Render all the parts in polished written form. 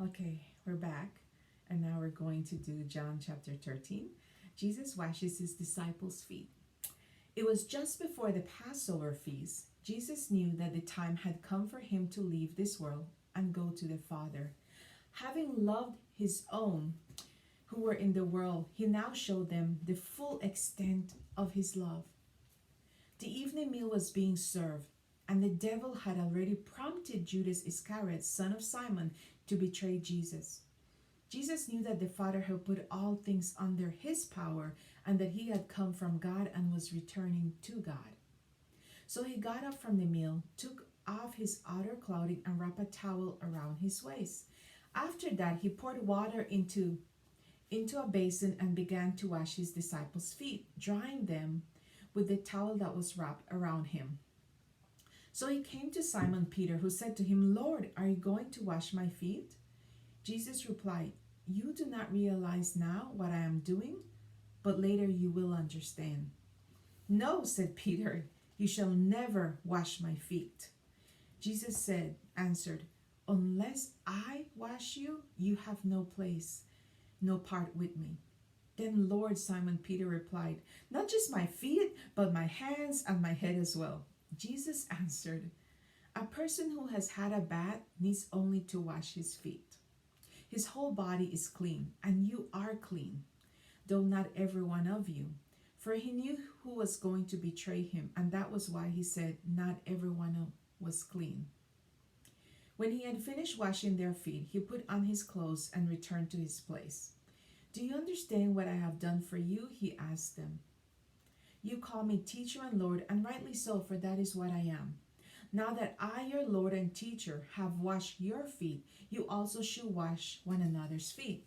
Okay, we're back, and now we're going to do John chapter 13. Jesus washes his disciples' feet. It was just before the Passover feast. Jesus knew that the time had come for him to leave this world and go to the Father. Having loved his own who were in the world, he now showed them the full extent of his love. The evening meal was being served, and the devil had already prompted Judas Iscariot, son of Simon, to betray Jesus. Jesus knew that the Father had put all things under his power and that he had come from God and was returning to God. So he got up from the meal, took off his outer clothing, and wrapped a towel around his waist. After that, he poured water into a basin and began to wash his disciples' feet, drying them with the towel that was wrapped around him. So he came to Simon Peter, who said to him, Lord, are you going to wash my feet? Jesus replied, You do not realize now what I am doing, but later you will understand. No, said Peter, you shall never wash my feet. Jesus answered, Unless I wash you, you have no place, no part with me. Then Lord, Simon Peter replied, Not just my feet, but my hands and my head as well. Jesus answered, A person who has had a bath needs only to wash his feet. His whole body is clean, and you are clean, though not every one of you. For he knew who was going to betray him, and that was why he said, Not everyone was clean. When he had finished washing their feet, he put on his clothes and returned to his place. Do you understand what I have done for you? He asked them. You call me teacher and Lord, and rightly so, for that is what I am. Now that I, your Lord and teacher, have washed your feet, you also should wash one another's feet.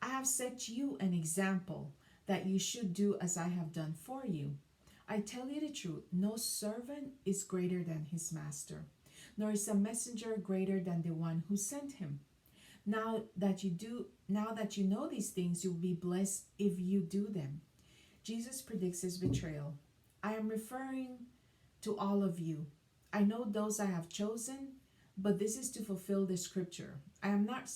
I have set you an example that you should do as I have done for you. I tell you the truth, no servant is greater than his master, nor is a messenger greater than the one who sent him. Now that you know these things, you will be blessed if you do them. Jesus predicts his betrayal. I am referring to all of you. I know those I have chosen, but this is to fulfill the scripture. I am not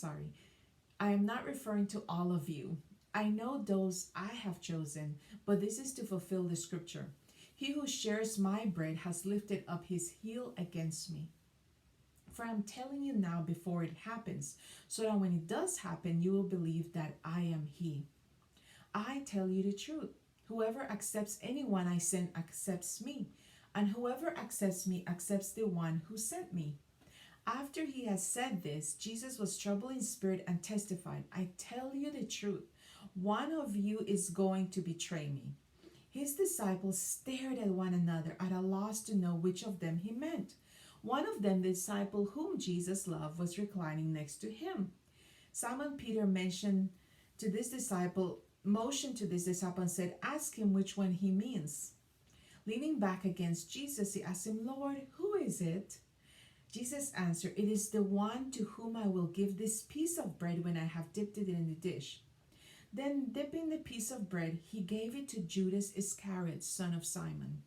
referring to all of you. I know those I have chosen, but this is to fulfill the scripture. He who shares my bread has lifted up his heel against me. For I am telling you now before it happens, so that when it does happen, you will believe that I am he. I tell you the truth. Whoever accepts anyone I send accepts me, and whoever accepts me accepts the one who sent me. After he had said this, Jesus was troubled in spirit and testified, I tell you the truth, one of you is going to betray me. His disciples stared at one another, at a loss to know which of them he meant. One of them, the disciple whom Jesus loved, was reclining next to him. Simon Peter motioned to this disciple and said, Ask him which one he means. Leaning back against Jesus, he asked him, Lord, who is it? Jesus answered, It is the one to whom I will give this piece of bread when I have dipped it in the dish. Then, dipping the piece of bread, he gave it to Judas Iscariot, son of Simon.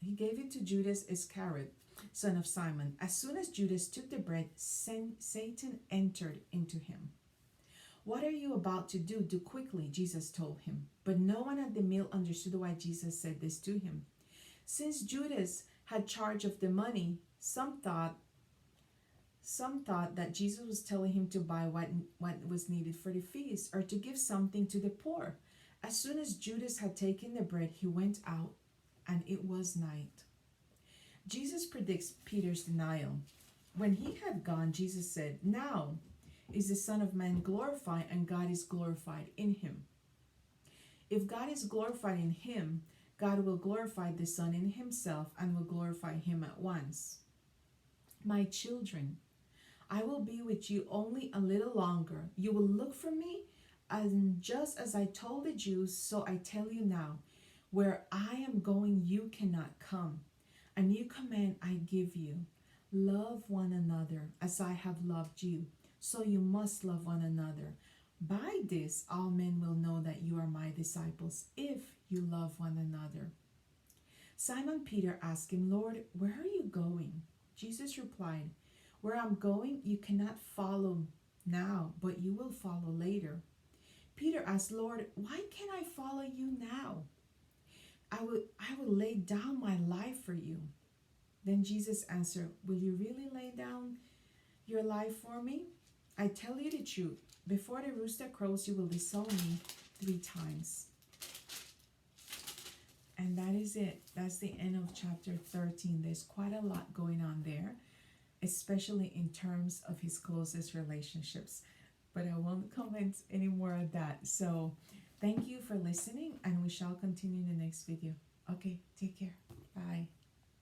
He gave it to Judas Iscariot, son of Simon. As soon as Judas took the bread, Satan entered into him. What are you about to do? Do quickly, Jesus told him. But no one at the meal understood why Jesus said this to him. Since Judas had charge of the money, some thought that Jesus was telling him to buy what was needed for the feast, or to give something to the poor. As soon as Judas had taken the bread, he went out, and it was night. Jesus predicts Peter's denial. When he had gone, Jesus said, Now is the Son of Man glorified, and God is glorified in him. If God is glorified in him, God will glorify the Son in himself and will glorify him at once. My children, I will be with you only a little longer. You will look for me, and just as I told the Jews, so I tell you now, where I am going, you cannot come. A new command I give you, love one another as I have loved you. So you must love one another. By this, all men will know that you are my disciples, if you love one another. Simon Peter asked him, Lord, where are you going? Jesus replied, Where I'm going, you cannot follow now, but you will follow later. Peter asked, Lord, why can't I follow you now? I will lay down my life for you. Then Jesus answered, will you really lay down your life for me? I tell you the truth. Before the rooster crows, you will disown me 3 times. And that is it. That's the end of chapter 13. There's quite a lot going on there, especially in terms of his closest relationships. But I won't comment any more on that. So thank you for listening, and we shall continue in the next video. Okay, take care. Bye.